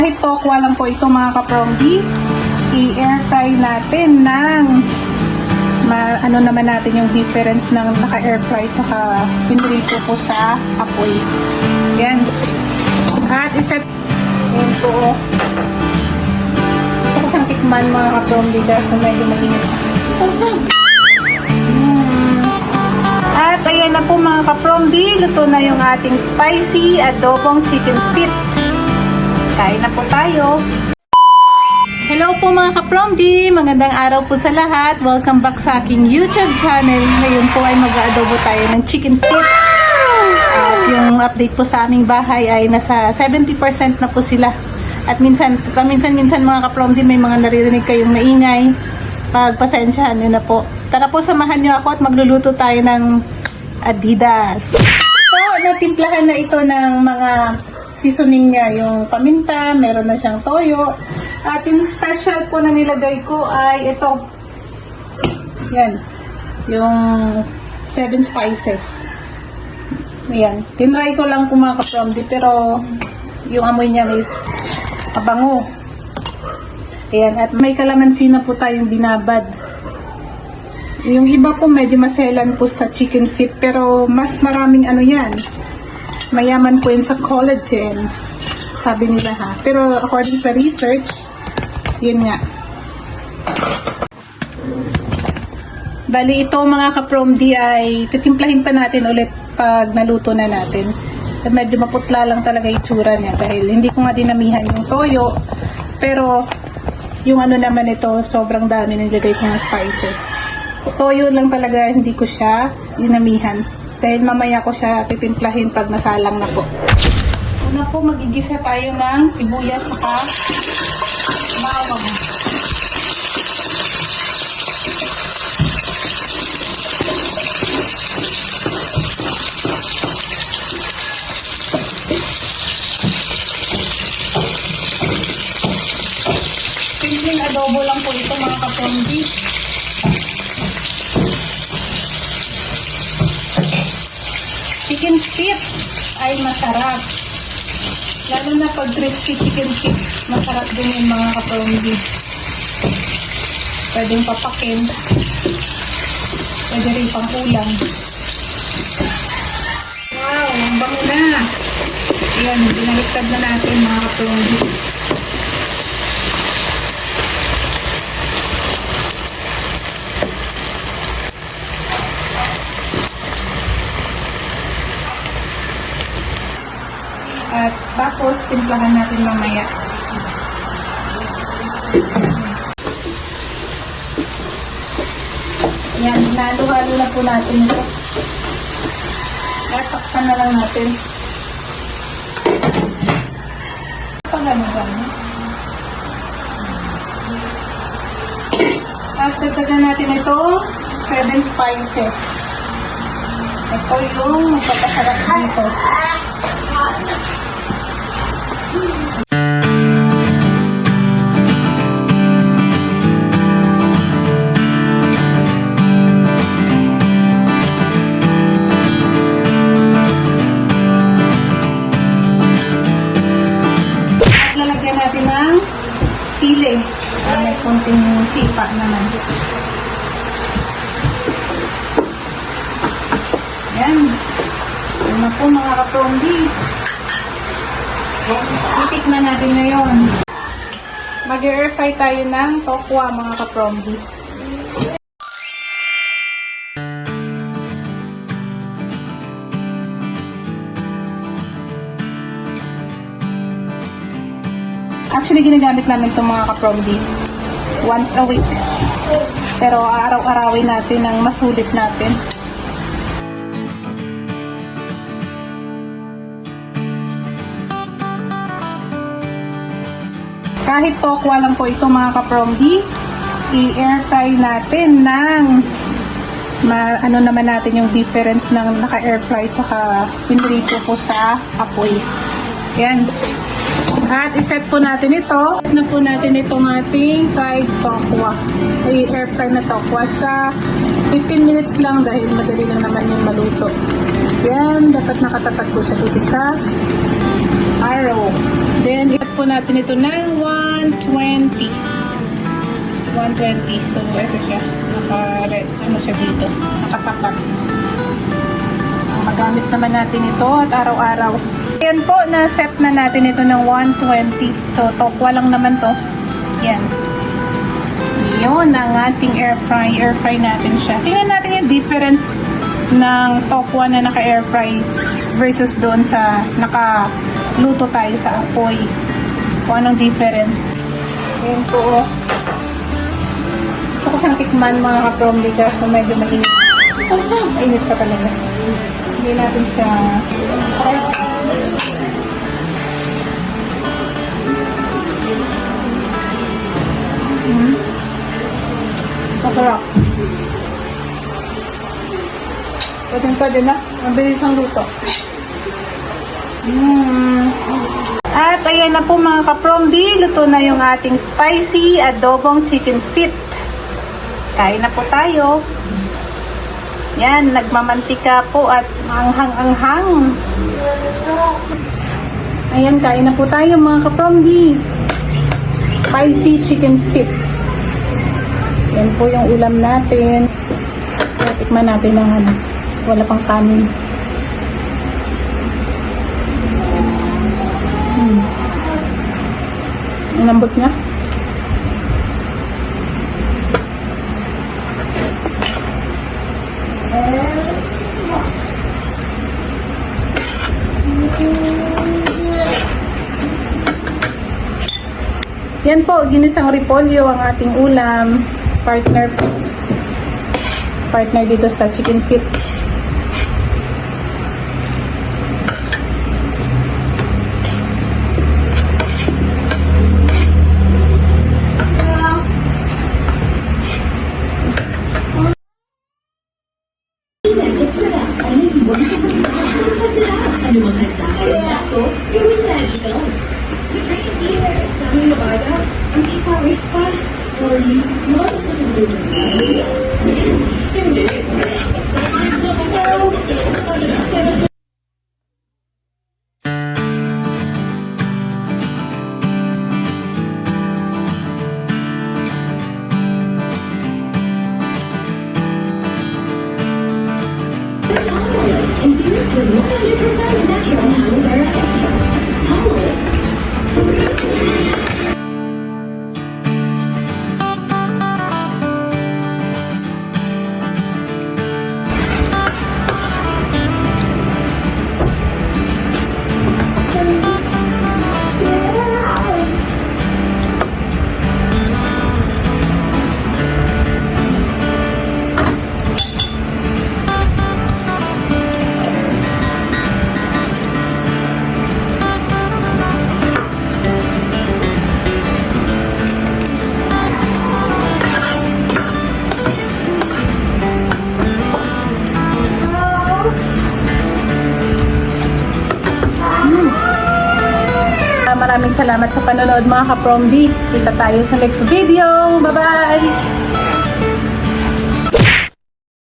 Kahit tokwa lang po ito mga kapromdi, i-air fry natin ng ano naman natin yung difference ng naka-air fry tsaka pinrito po sa apoy. Yan. At iset yan po. Gusto ko siyang tikman mga kapromdi dahil so medyo mainit. At ayan na po mga kapromdi, luto na yung ating spicy adobong chicken feet. Kain na po tayo. Hello po mga kapromdi, magandang araw po sa lahat. Welcome back sa aking YouTube channel. Ngayon po ay mag-adobo tayo ng chicken feet. At yung update po sa aming bahay ay nasa 70% na po sila. At minsan mga kapromdi may mga naririnig kayong maingay. Pagpasensyahan nyo na po. Tara po, samahan nyo ako at magluluto tayo ng Adidas. So, natimplahan na ito ng mga seasoning niya, yung paminta, meron na siyang toyo. At yung special po na nilagay ko ay ito. Yan. Yung 7 spices. Yan. Tinry ko lang po mga kapromdi, pero yung amoy niya is mabango. Ayan. At may kalamansi na po tayong binabad. Yung iba po medyo maselan po sa chicken feet, pero mas maraming ano yan. Mayaman po yun sa collagen, sabi nila ha. Pero according sa research, yun nga. Bali ito mga kapromdi ay titimplahin pa natin ulit pag naluto na natin. Medyo maputla lang talaga itsura niya dahil hindi ko nga dinamihan yung toyo. Pero yung ano naman ito, sobrang dami nilagay ko ng spices. Toyo lang talaga, hindi ko siya dinamihan. Dahil mamaya ko siya titimplahin pag nasalang na po. Una po, magigisa tayo ng sibuyas saka bawang. Simpleng adobo lang po ito mga kapromdi. Chicken feet ay masarap. Lalo na pag crispy chicken feet, masarap din yung mga kapromdi. Pwedeng papakin. Pwede rin pang ulam. Wow, ang bango na. Ayan, binaliktad na natin mga kapromdi. At tapos, timplahan natin mamaya. Yan, hinalo-halo na po natin ito. At takpan na lang natin. Pagano-gano. At dagdagan natin ito, 7 spices. Ito yung magpapasarap dito. Lalagyan natin ng sili. May konting sipa naman. Ayan. Ayan na po mga kapromdi. Titikman natin ngayon. Mag-air fry tayo ng tokwa mga kapromdi. Actually, ginagamit namin itong mga kapromdi once a week. Pero araw-arawin natin ang masulit natin. Kahit tokwa lang po ito mga kapromdi, i-air fry natin ng ano naman natin yung difference ng naka-air fry tsaka pinrito po sa apoy. Yan. At iset po natin ito. Set na po natin itong ating fried tokwa. I-air fry na tokwa sa 15 minutes lang dahil madali lang naman yung maluto. Yan. Dapat nakatapat po siya dito sa arrow. Then, po natin ito ng 120. 120. So, ito siya. Ano siya dito? Nakatapat. Magamit naman natin ito at araw-araw. Ayan po, na-set na natin ito ng 120. So, tokwa lang naman to. Yan. Yun ang ating air fry. Air fry natin siya. Tingnan natin yung difference ng tokwa na naka-air fry versus doon sa nakaluto tayo sa apoy. Kung anong difference. Ayan po, oh. Gusto ko siyang tikman mga ka-promdi so medyo mainit. Mainit pa talaga. Hindi natin siya masarap. Pwede na. Mabilis ang luto. At ayan na po mga ka-promdi, luto na yung ating spicy adobong chicken feet. Kain na po tayo. Yan, nagmamantika po at anghang-anghang. Ayan, kain na po tayo mga ka-promdi. Spicy chicken feet. Yan po yung ulam natin. Tikman natin ang wala pang kanin. Ang lambot niya. Yan po, ginisang repolyo ang ating ulam. Partner dito sa chicken feet. Infused with 100% natural aloe vera extract. Maraming salamat sa panonood mga ka-promdi. Kita tayo sa next video. Bye-bye!